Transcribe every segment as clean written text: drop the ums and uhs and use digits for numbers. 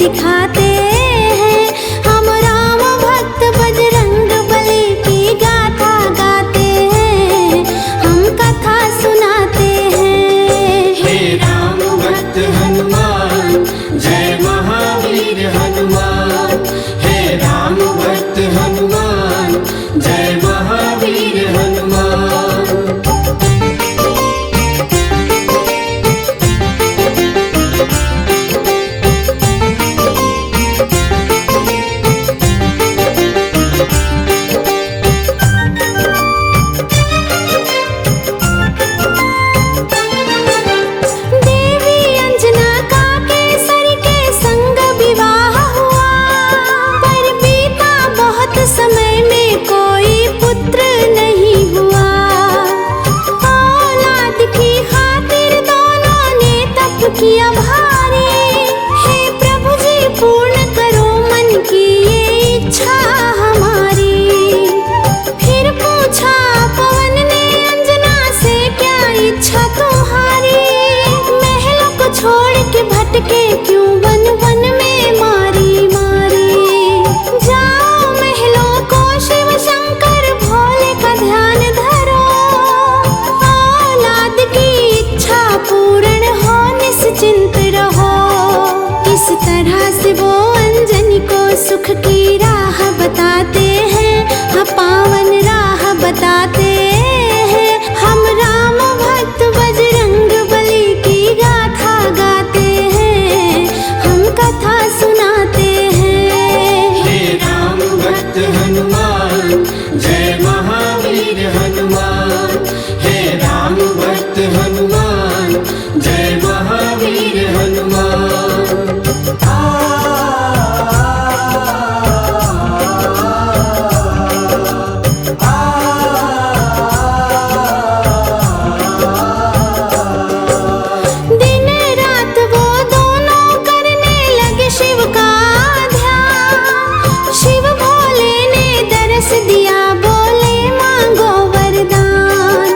दिखाते हैं। हम राम भक्त बजरंग बली की गाथा गाते हैं, हम कथा सुनाते हैं। हे राम भक्त हनुमान जय महावीर हनुमान, हे राम भक्त हनुमान जय महावीर हनुमान। समय में कोई पुत्र नहीं हुआ, औलाद की खातिर दोनों ने तप किया भारी। हे प्रभु जी पूर्ण करो मन की ये इच्छा हमारी। फिर पूछा पवन ने अंजना से क्या इच्छा तुम्हारी। महलों को छोड़ के भटके क्यों वन वन में मारी मारी। जाओ महलों को शिव शंकर भोले का ध्यान धरो, औलाद की इच्छा पूर्ण हो निश्चिंत रहो। इस तरह से वो अंजनी को सुख की राह बताते हैं, हाँ पावन राह बताते हैं। हम राम भक्त बजरंग बली की गाथा गाते हैं, हम कथा सुनाते हैं। हे राम भक्त हनुमान जय महावीर हनुमान, हे राम भक्त हनुमान जय महावीर हनुमान। दिन रात वो दोनों करने लगे शिव का ध्यान। शिव भोले ने दरस दिया, बोले मांगो वरदान।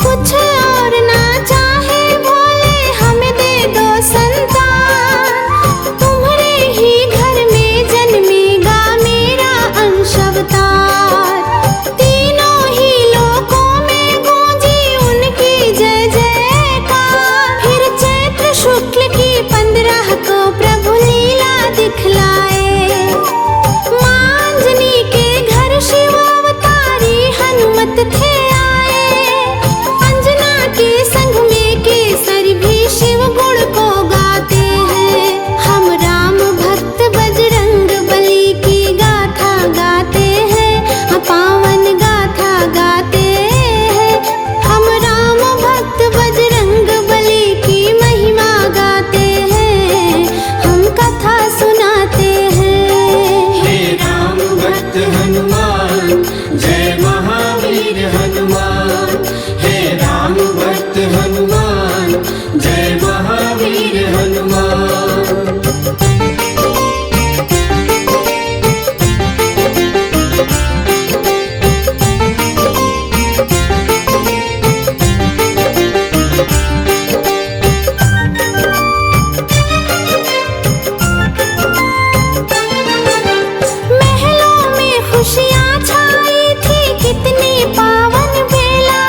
कुछ और ना चाहे भोले हमें दे दो संतान। तुम्हारे ही घर में जन्मेगा मेरा अंश अवतार। तीनों ही लोकों में गूंजी उनकी जय जयकार। फिर चैत्र शुक्ल की 15 को प्रभु लीला दिखलाए। मांजनी के घर शिव अवतारी हनुमत थे आए। अंजना के संग में केसरी भी शिव गुण को गाते हैं। हम राम भक्त बजरंग बली की गाथा गाते हैं, हाँ पावन गाथा गाते हैं। हम राम भक्त बजरंग बली की महिमा गाते हैं, हम कथा सुनाते हैं। हे राम भक्त हनुमान जय महावीर हनुमान, हे राम भक्त हनुमान जय महावीर हनुमान। महलों में खुशियाँ छाई थी कितनी पावन बेला।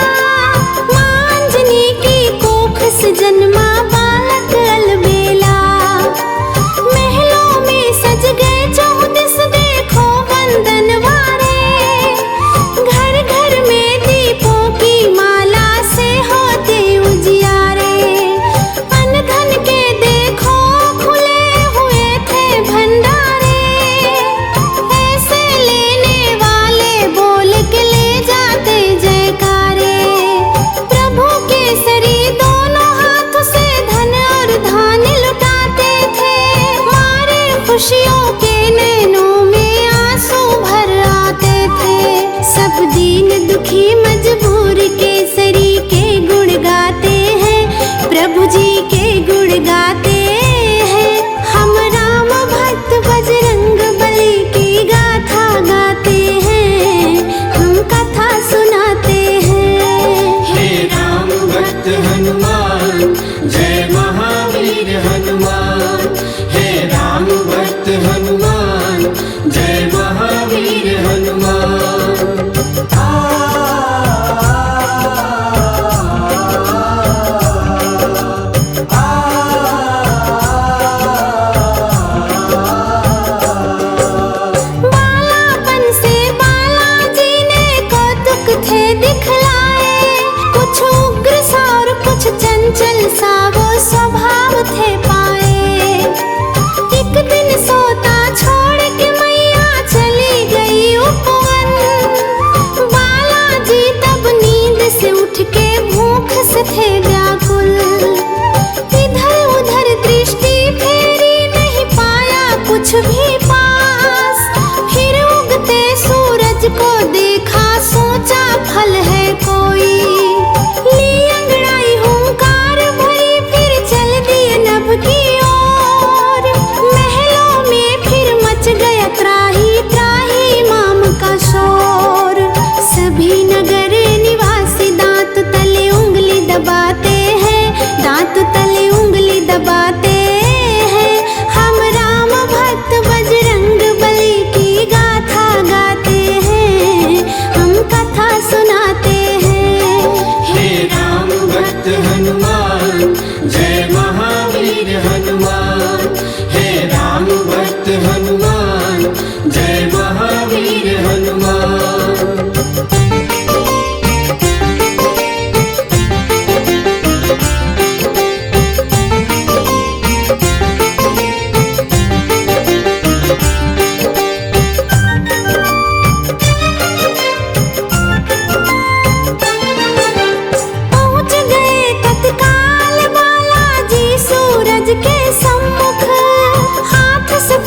मांजनी की कोख से जन्मा बालक अलबेला। महलों में सज गए 14 देखो वंदनवारे। घर घर में दीपों की माला से होते उजियारे। अन्न धन के देखो खुले हुए थे भंडारे। ऐसे लेने वाले बोल के ले जाते जयकारे। प्रभु केसरी दोनों हाथ से धन और धान लुटाते थे। मारे खुशियों के नैनों में आंसू भर आते थे। सब दीन दुखी मजबूर केसरी के गुण गाते हैं, प्रभु जी के गुण गाते हैं। हम राम भक्त बजरंग बली की गाथा गाते हैं, हम कथा सुनाते हैं। हे राम भक्त हनुमान जय महावीर हनुमान, हे राम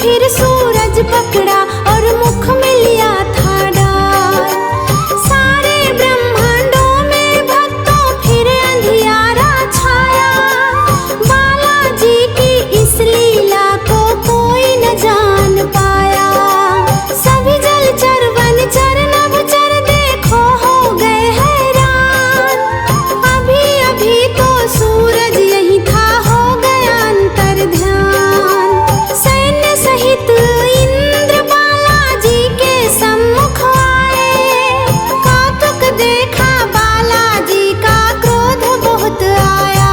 फिर सूरज पकड़ा और मुख में लिया था डाल। सारे ब्रह्मांडों में भक्तों फिर अंधियारा छाया। बालाजी की इस लीला को कोई न जान पाया। सभी जलचर वनचर नभचर देखो हो गए हैरान। अभी अभी तो सूरज यही था, हो गया अंतर ध्यान। सैन्य सहित इंद्र बालाजी के सम्मुख आए। कौतुक देखा बालाजी का, क्रोध बहुत आया।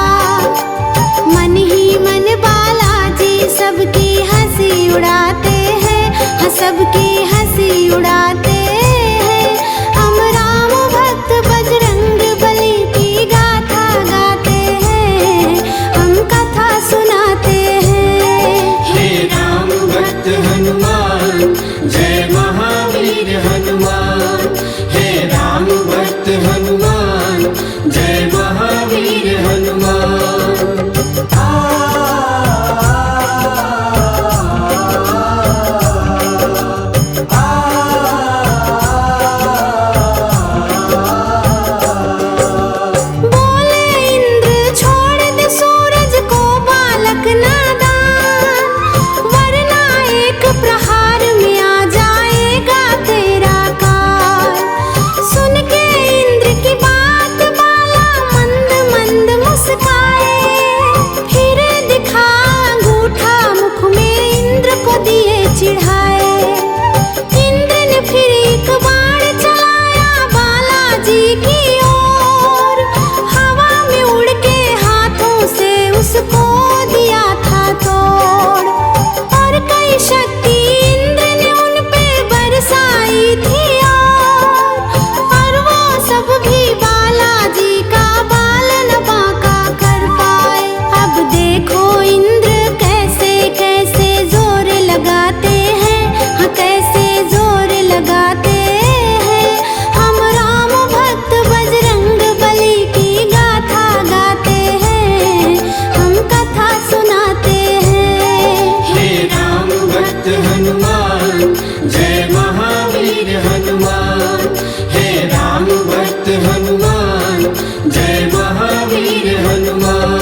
मन ही मन बालाजी सबकी हंसी उड़ाते हैं, हाँ सबकी हंसी उड़ाते हैं। हम राम भक्त बजरंग बली की गाथा गाते हैं, हम कथा सुनाते हैं। हे राम भक्त हनुमान जय महावीर हनुमान। हे राम भक्त हनुमान जय महावीर हनुमान। बोले इंद्र छोड़ दे सूरज को बालक नादान, वरना एक प्रहार में आ जाएगा तेरा काल। सुन के इंद्र की बात बाला मंद मंद मुस्काए। फिर दिखा अंगूठा मुख में इंद्र को दिए चिढ़ाए। इंद्र ने फिर एक बाण चलाया बालाजी की ओर। हवा में उड़ के हाथों से उसको दिया था तोड़। और कई शक्ति इंद्र ने उन पे बरसाई थी और वो सब भी बालाजी का बाल न बांका कर पाए। अब देखो इंद्र कैसे कैसे जोर लगाते हैं, हाँ कैसे जोर लगाते हैं। हम राम भक्त बजरंग बली की गाथा गाते हैं, हम कथा सुनाते हैं। हे राम भक्त हनुमान जय महावीर हनुमान। हे राम भक्त हनुमान जय महावीर हनुमान।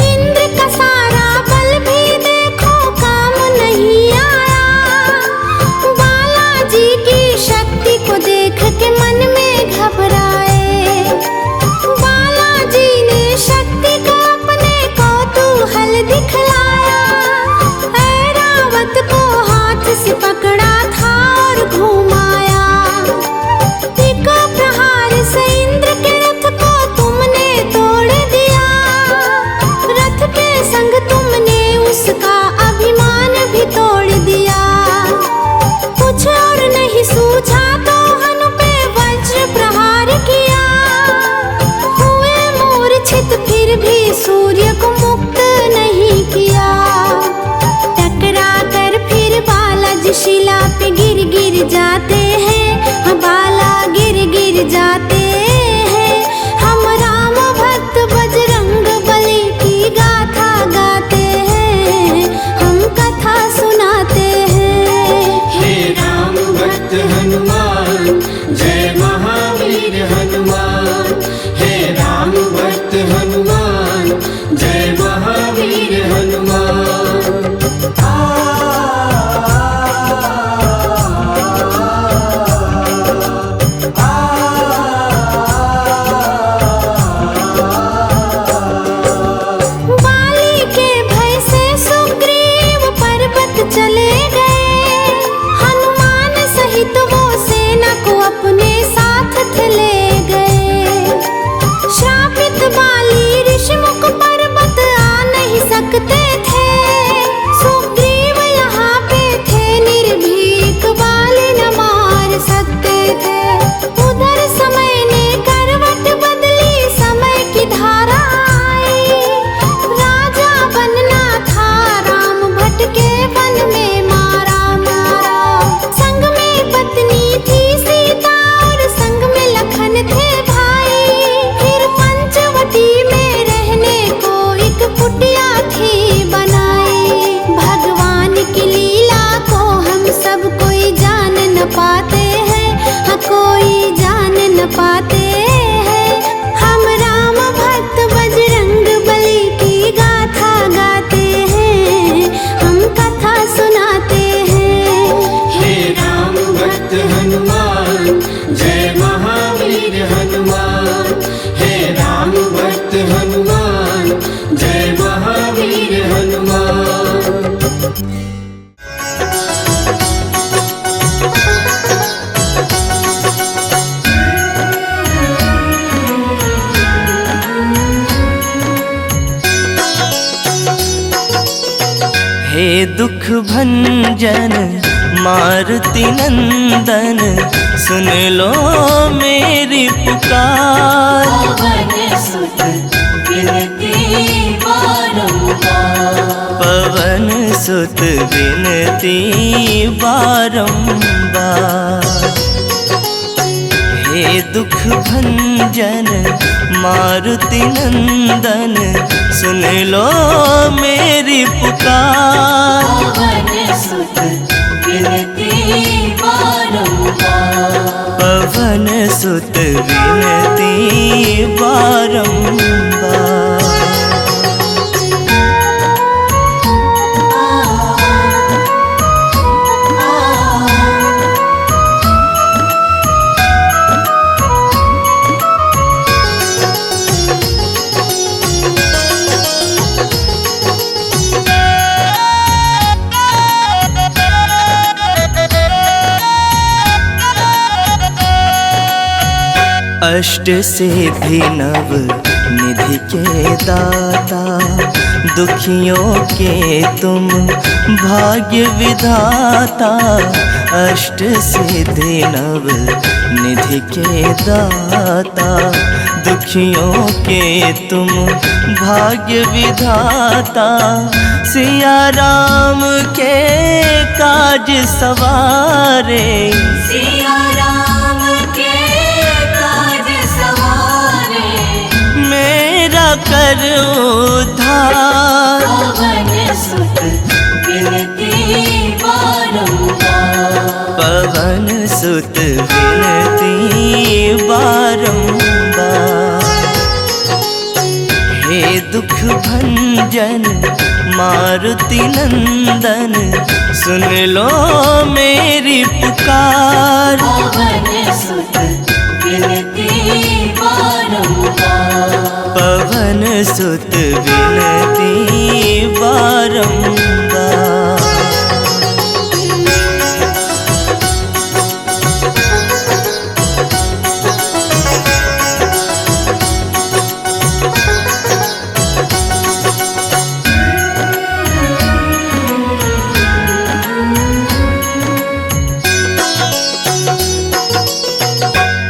इंद्र का सारा हे दुख भंजन मारुति नंदन, सुन लो मेरी पुकार। पवन सुत विनती बारंबार, पवन सुत विनती बारंबार। हे दुख भंजन मारुति नंदन, सुन लो मेरी पुकार। पवन सुत विनती बारंबार, पवन सुत विनती बारंबार। अष्ट सिद्धि नव निधि के दाता, दुखियों के तुम भाग्य विधाता। अष्ट सिद्धि नव निधि के दाता, दुखियों के तुम भाग्य विधाता। सिया राम के काज सवारे, सिया राम के काज सवारे, मेरा कर उद्धार। पवन सुत विनती बारंबार, पवन सुत विनती बारंबार। हे दुख भंजन मारुति नंदन, सुन लो मेरी पुकार। पवन सुत विनती बारंबार, पवन सुत विनती बारंबार।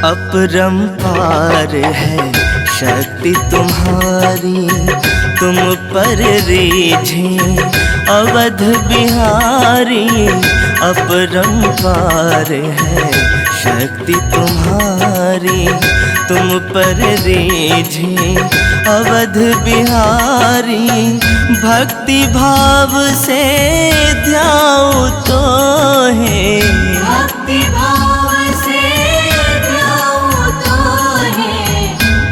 अपरंपार है शक्ति तुम्हारी, तुम पर रीझे अवध बिहारी। अपरंपार है शक्ति तुम्हारी, तुम पर रीझे अवध बिहारी। भक्ति भाव से ध्याओ तो है, भक्ति भाव से ध्याओ तो है,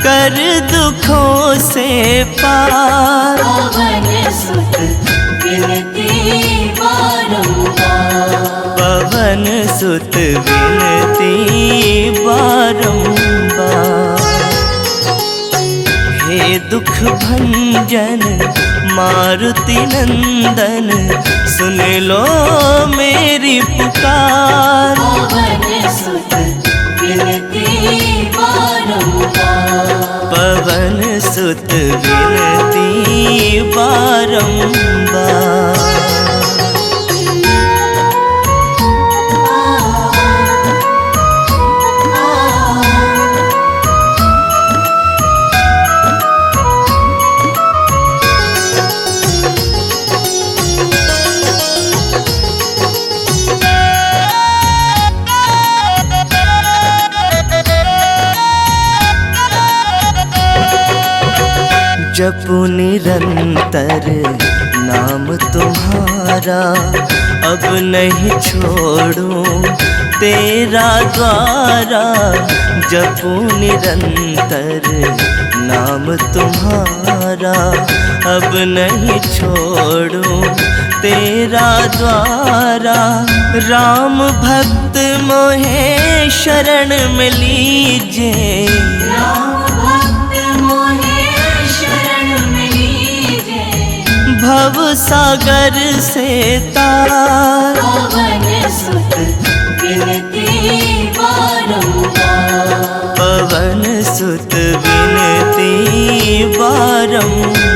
कर दुखों से पार। पवन सुत विनती बारंबार, पवन सुत विनती बारंबार। हे दुख भंजन मारुति नंदन, सुन लो मेरी पुकार। पवन सुत विनती बारंबार, पवन सुत विनती बारंबार। जपू निरंतर नाम तुम्हारा, अब नहीं छोड़ूं तेरा द्वारा। जपू निरंतर नाम तुम्हारा, अब नहीं छोड़ूं तेरा द्वारा। राम भक्त मोहे शरण में लीजे, राम भक्त मोहे शरण में लीजे। भव सागर से तार। पवन सुत विनती बारंबार, पवन सुत विनती बारंबार।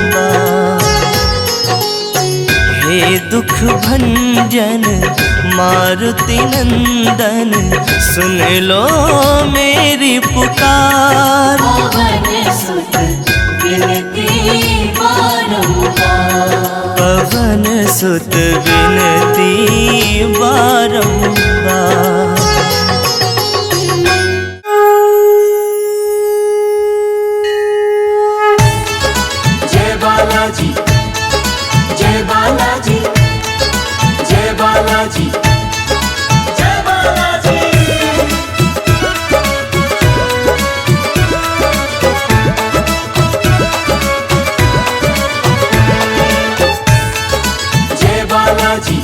हे दुख जन मारुति नंदन, सुन लो मेरी पुकार। पवन सुत विनती बारंबार, पवन सुत विनती बारंबार। जय बालाजी, जय बालाजी, जय बालाजी, जय बालाजी। जय बालाजी,